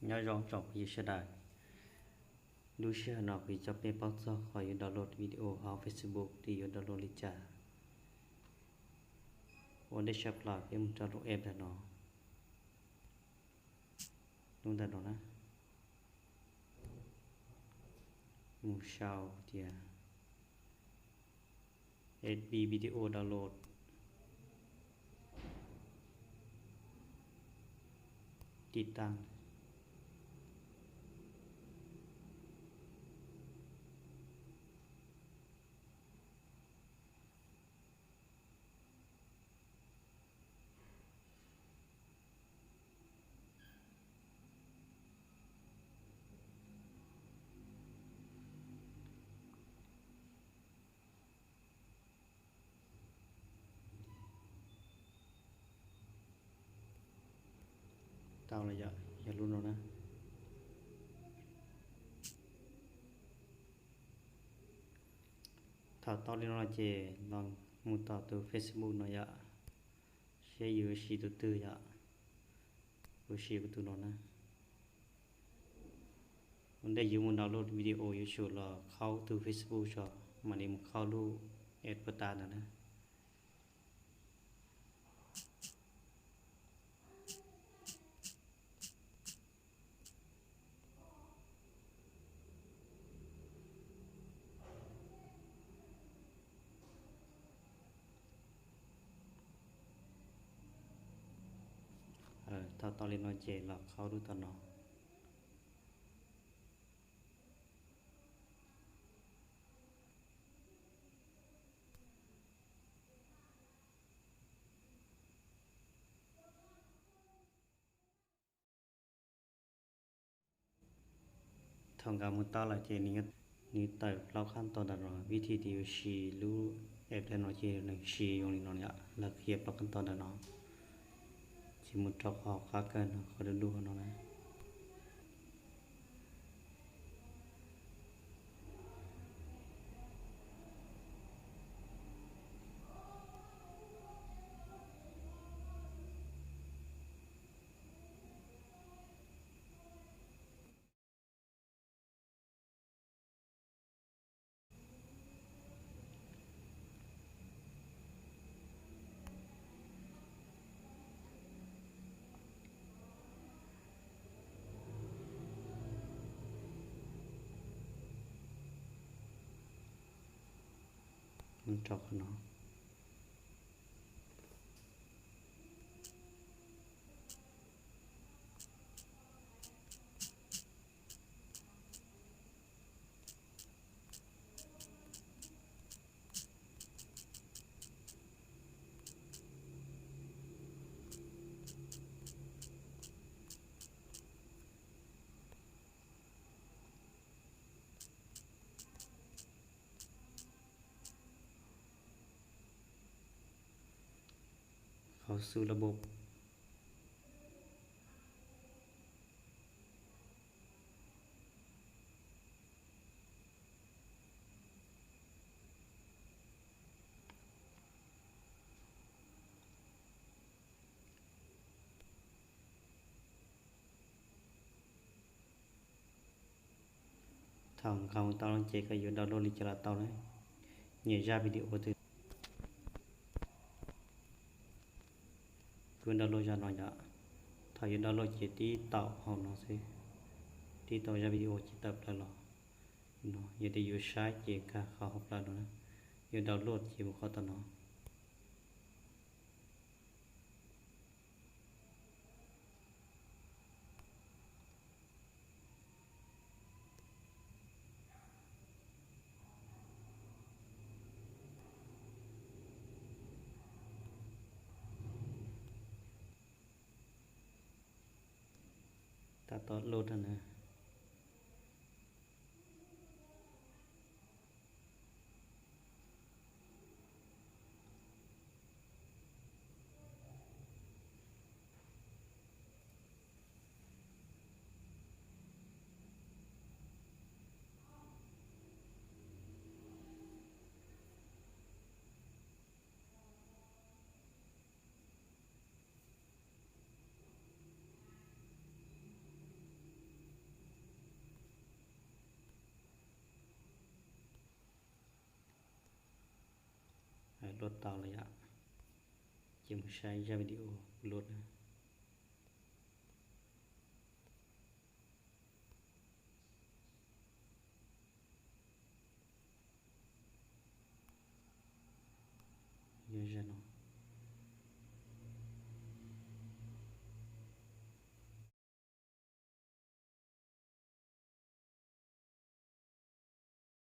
nhớ rong trọng như sẽ đạiดูเชื่อหนอกจะเป็นป๊อกซอคอยดาวน์โหลดวิดีโอเอา Facebook ที่ดาวน์โหลดลิจาวันได้ชับหลักเอ็มจะลงเอ็มแต่หนอลงแต่หนอนะมูชาวเดียSB วิดีโอดาวน์โหลดติดตั้งตามระยะอย่าลุ้นเอานะถ้าตอนนี้เราเจลองมุดต่อตัว Facebook หน่อยอะใช้ยูชีตัวตื้อยะยูชีตัวตัวนะมันได้ยูมันดาวน์โหลดวิดีโอยูชูแล้วเข้าตัว Facebook ชอมันนี่มันเข้าดูแอดประตานนะถ้าตอนเรียนวันเจเราเข้าดูตอนนอนทำการมุดต่อหลายเจนี้ก็นี่แต่เราขั้นตอนดันรอวิธีที่ชีรู้แอบแต่นอนเจหนึ่งชีอยู่ในนอนเนี่ยแล้วเขียบเราขั้นตอนดันนอนชิมุดจอกออกค้าเกินเขาเดินดูกันนอนนะมันจอกกันเนาะเขาสู่ระบบทางเขาตอนเจก็อยู่ดาวน์โหลดลิจาร์ตอนนี้เนี่ยยาวิดีโอตัวคุณดาวน์โหลดจะนอนยาถ้าอยู่ดาวน์โหลดเจที่ต่อห้องนอนสิที่ต่อยาวิดีโอจิตตับแล้วหรอเนาะอย่าได้อยู่ใช้เจก็เขาหอบแล้วนะอยู่ดาวน์โหลดเจบุคคลตอนนอนแต่ตอนโหลดนะ upload ต่อเลยอะจิมใช้วิดีโอupload นะ